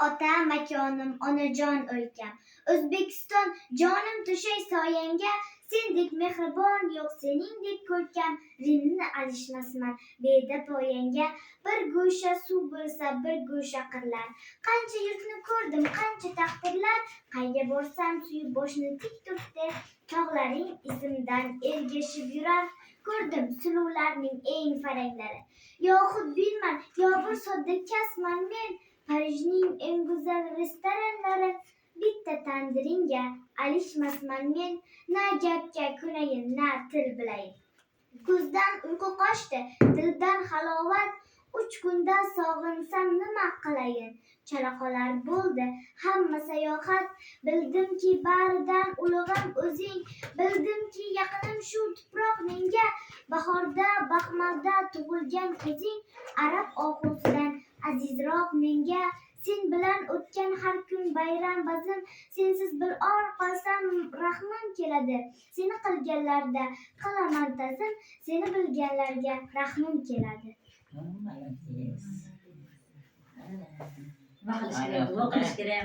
ota makonim, onajon o'lkam. O'zbekiston jonim to'shay soyangga, sendek mehribon yo'q, seningdek ko'rkam. Rimni alishmasman beda poyangga, bir go'sha suv bo'lsa, bir go'sha qirlar. Qancha yurtni ko'rdim, qancha taqdirlar, qayga borsam suyib boshni tik turtdi. Tog'laring izimdan ergashib yurar, ko'rdim suluvlarning eng faranglari. Yo xudbinman, yo bir sodda kasman men, Parijning eng go'zal restoranlari. Bitta tandiringga alishmasman men, na gapga ko'nayin, na til bilayin. Ko'zdan uyqu qochdi, dildan halovat, 3 kunda sog'insam nima qilayin? Chala qolar bo'ldi hamma sayohat, bildimki baridan ulug'im o'zing, bildimki yaqinim shu tuproq menga. Bahorda baxmalda tug'ilgan qizing, arab oqusidan azizroq menga. Sen bilan o'tgan har kun bayram bazm, sensiz bir on qolsam rahmim keladi. Seni qilganlarda qilaman ta'zim, seni bilganlarga rahmim keladi. Nima qilish kerak?